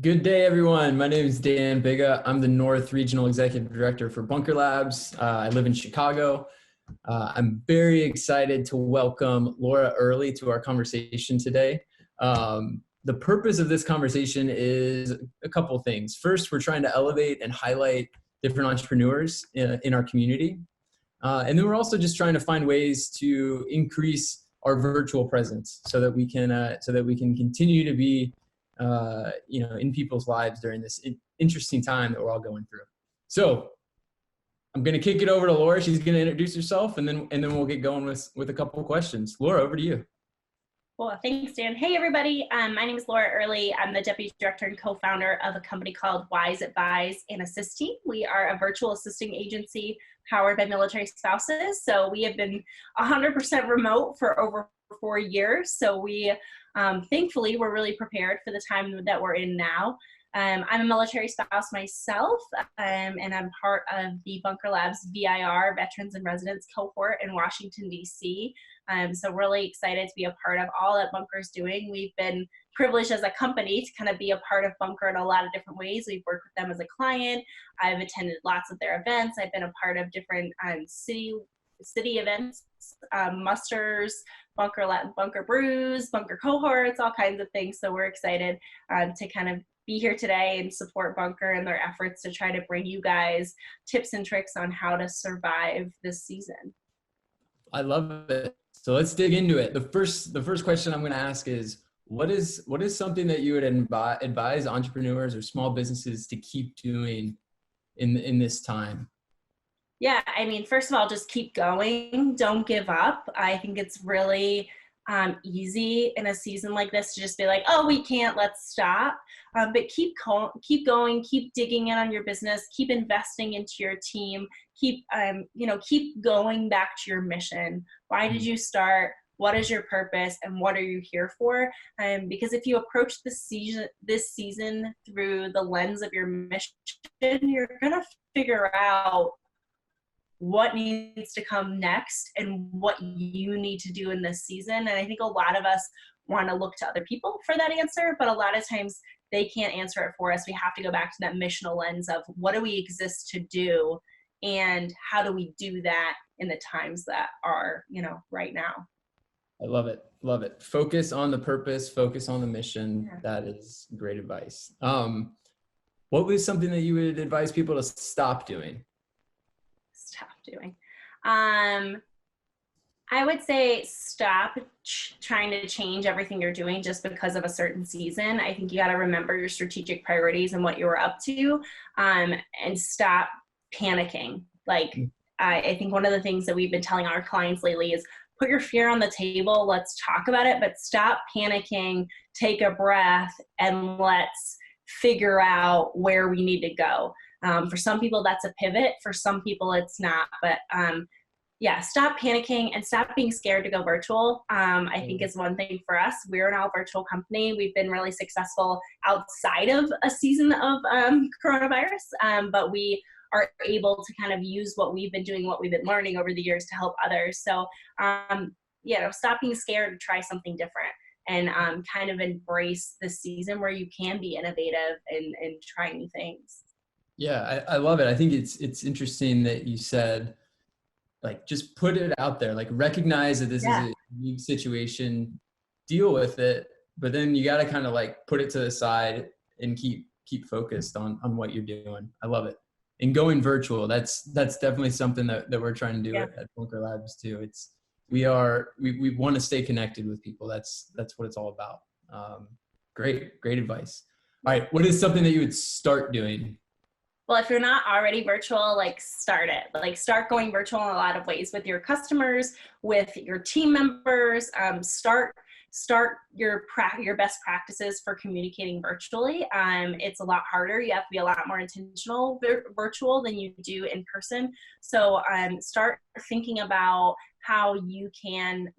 Good day, everyone. My name is Dan Biga. I'm the North Regional Executive Director for Bunker Labs. I live in Chicago. I'm very excited to welcome Laura Early to our conversation today. The purpose of this conversation is a couple of things. First, we're trying to elevate and highlight different entrepreneurs in our community. And then we're also just trying to find ways to increase our virtual presence so that we can continue to be in people's lives during this interesting time that we're all going through. So I'm going to kick it over to Laura. She's going to introduce herself, and then we'll get going with a couple of questions. Laura, over to you. Well, thanks, Dan. Hey, everybody. My name is Laura Early. I'm the Deputy Director and co-founder of a company called Wise Advise and Assisting. We are a virtual assisting agency powered by military spouses. So we have been 100% remote for over 4 years. So we, thankfully, we're really prepared for the time that we're in now. I'm a military spouse myself, and I'm part of the Bunker Labs VIR, Veterans and Residents cohort in Washington, D.C. So really excited to be a part of all that Bunker's doing. We've been privileged as a company to kind of be a part of Bunker in a lot of different ways. We've worked with them as a client. I've attended lots of their events. I've been a part of different city events, musters, Bunker brews, Bunker cohorts, all kinds of things. So we're excited to kind of be here today and support Bunker and their efforts to try to bring you guys tips and tricks on how to survive this season. I love it. So let's dig into it. The first question I'm going to ask is, what is something that you would advise entrepreneurs or small businesses to keep doing in this time? Yeah, I mean, first of all, just keep going. Don't give up. I think it's really easy in a season like this to just be like, oh, we can't, let's stop. But keep going, keep digging in on your business, keep investing into your team, keep going back to your mission. Why did you start? What is your purpose, and what are you here for? Because if you approach this season through the lens of your mission, you're gonna figure out what needs to come next and what you need to do in this season. And I think a lot of us want to look to other people for that answer, but a lot of times they can't answer it for us. We have to go back to that missional lens of what do we exist to do, and how do we do that in the times that are, right now. I love it. Love it. Focus on the purpose, focus on the mission. Yeah. That is great advice. What was something that you would advise people to stop doing? I would say stop trying to change everything you're doing just because of a certain season. I think you got to remember your strategic priorities and what you were up to, and stop panicking. I think one of the things that we've been telling our clients lately is put your fear on the table. Let's talk about it, but stop panicking, take a breath, and let's figure out where we need to go. For some people, that's a pivot. For some people, it's not. But stop panicking and stop being scared to go virtual. I think is one thing for us. We're an all virtual company. We've been really successful outside of a season of coronavirus, but we are able to kind of use what we've been doing, what we've been learning over the years to help others. So, stop being scared to try something different. And kind of embrace the season where you can be innovative and try new things. Yeah, I love it. I think it's interesting that you said, just put it out there, recognize that this is a unique situation, deal with it, but then you got to kind of put it to the side and keep focused on what you're doing. I love it. And going virtual, that's definitely something that we're trying to do at Bunker Labs too. We want to stay connected with people. That's what it's all about. Great advice. All right. What is something that you would start doing? Well, if you're not already virtual, start it. Start going virtual in a lot of ways with your customers, with your team members. Start your best practices for communicating virtually. It's a lot harder. You have to be a lot more intentional virtual than you do in person. So start thinking about how you can,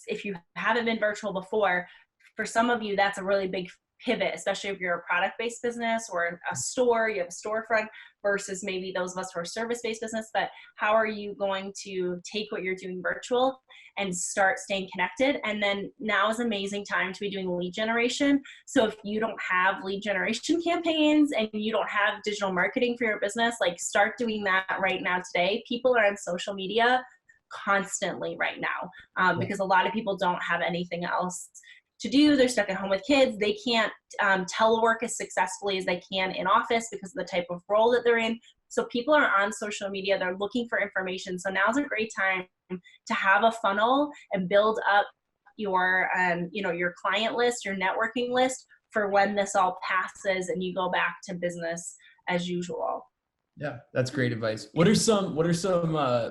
if you haven't been virtual before, for some of you, that's a really big pivot, especially if you're a product-based business or a store, you have a storefront. versus maybe those of us who are service-based business, but how are you going to take what you're doing virtual and start staying connected? And then now is an amazing time to be doing lead generation. So if you don't have lead generation campaigns and you don't have digital marketing for your business, like start doing that right now today. People are on social media constantly right now because a lot of people don't have anything else to do. They're stuck at home with kids. They can't telework as successfully as they can in office because of the type of role that they're in. So people are on social media. They're looking for information. So now's a great time to have a funnel and build up your, your client list, your networking list for when this all passes and you go back to business as usual. Yeah, that's great advice. What are some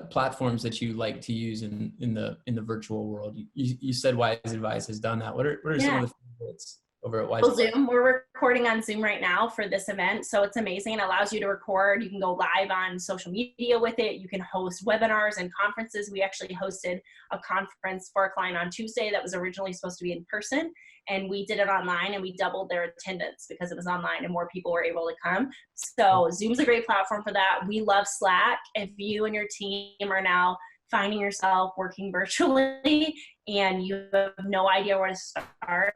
platforms that you like to use in the virtual world? You said Wise Advice has done that. What are some of the favorites over at Wise Advice? Zoom. We're recording on Zoom right now for this event, so it's amazing. It allows you to record. You can go live on social media with it. You can host webinars and conferences. We actually hosted a conference for a client on Tuesday that was originally supposed to be in person, and we did it online, and we doubled their attendance because it was online and more people were able to come. So Zoom's a great platform for that. We love Slack. If you and your team are now finding yourself working virtually and you have no idea where to start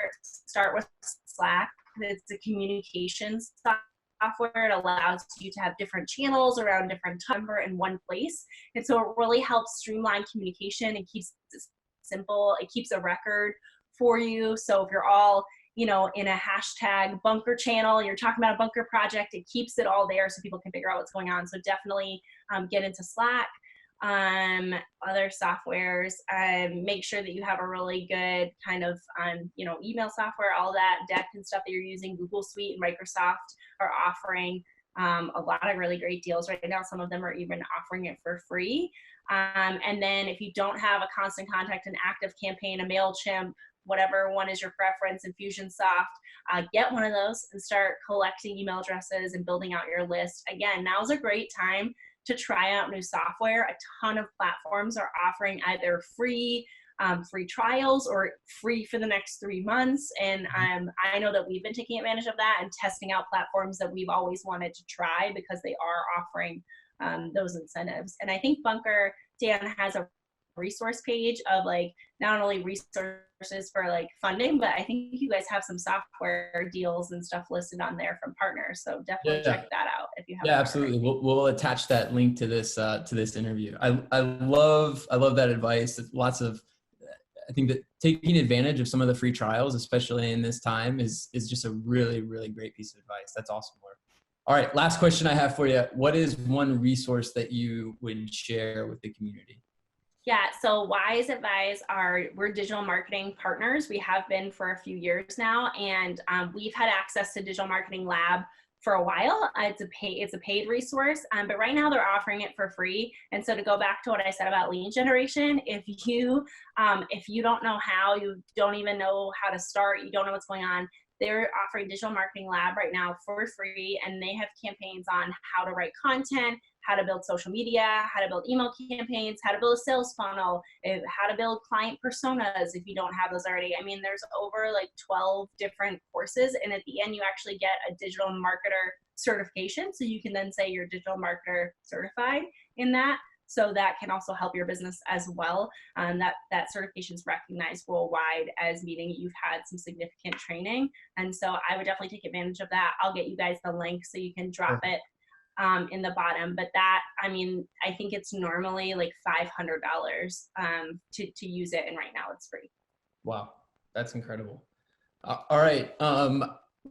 with Slack. It's a communications software. It allows you to have different channels around different number in one place. And so it really helps streamline communication and keeps it simple. It keeps a record for you. So if you're all, in a hashtag bunker channel, you're talking about a bunker project, it keeps it all there so people can figure out what's going on. So definitely get into Slack. Other softwares, make sure that you have a really good kind of, email software, all that deck and stuff that you're using. Google Suite and Microsoft are offering a lot of really great deals right now. Some of them are even offering it for free. And then if you don't have a Constant Contact, an Active Campaign, a MailChimp, whatever one is your preference, Infusionsoft, get one of those and start collecting email addresses and building out your list. Again, now's a great time to try out new software. A ton of platforms are offering either free trials or free for the next 3 months. And I know that we've been taking advantage of that and testing out platforms that we've always wanted to try because they are offering those incentives. And I think Bunker, Dan, has a resource page of not only resources for funding, but I think you guys have some software deals and stuff listed on there from partners. So definitely check that out if you have. Yeah, absolutely. We'll attach that link to this interview. I love that advice. I think that taking advantage of some of the free trials, especially in this time, is just a really, really great piece of advice. That's awesome, Laura. All right, last question I have for you. What is one resource that you would share with the community? Yeah, so Wise Advise we're digital marketing partners. We have been for a few years now, and we've had access to Digital Marketing Lab for a while. It's a paid resource, but right now they're offering it for free. And so to go back to what I said about lead generation, if you don't know how, you don't even know how to start, you don't know what's going on, they're offering Digital Marketing Lab right now for free, and they have campaigns on how to write content, how to build social media, how to build email campaigns, how to build a sales funnel, how to build client personas if you don't have those already. I mean, there's over 12 different courses, and at the end you actually get a digital marketer certification, so you can then say you're digital marketer certified in that. So that can also help your business as well. That certification is recognized worldwide as meaning you've had some significant training. And so I would definitely take advantage of that. I'll get you guys the link so you can drop it in the bottom. But that, I think it's normally $500 to use it, and right now it's free. Wow, that's incredible. All right,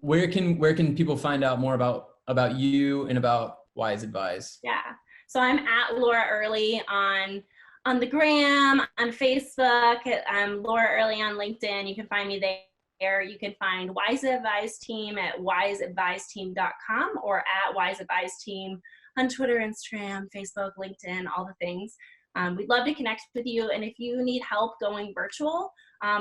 where can people find out more about you and about Wise Advise? Yeah. So I'm at Laura Early on the gram, on Facebook. I'm Laura Early on LinkedIn. You can find me there. You can find Wise Advise Team at wiseadviseteam.com or at Wise Advise Team on Twitter, Instagram, Facebook, LinkedIn, all the things. We'd love to connect with you. And if you need help going virtual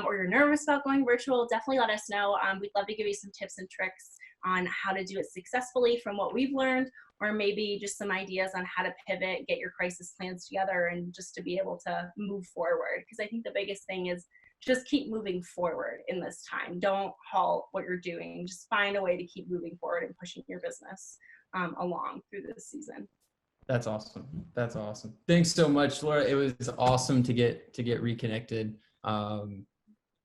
or you're nervous about going virtual, definitely let us know. We'd love to give you some tips and tricks on how to do it successfully from what we've learned, or maybe just some ideas on how to pivot, get your crisis plans together, and just to be able to move forward. Because I think the biggest thing is just keep moving forward in this time. Don't halt what you're doing. Just find a way to keep moving forward and pushing your business. along through this season. That's awesome. That's awesome. Thanks so much, Laura. It was awesome to get reconnected. And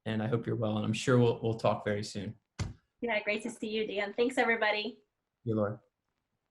I hope you're well, and I'm sure we'll talk very soon. Yeah, great to see you, Dan. Thanks, everybody. You, Laura.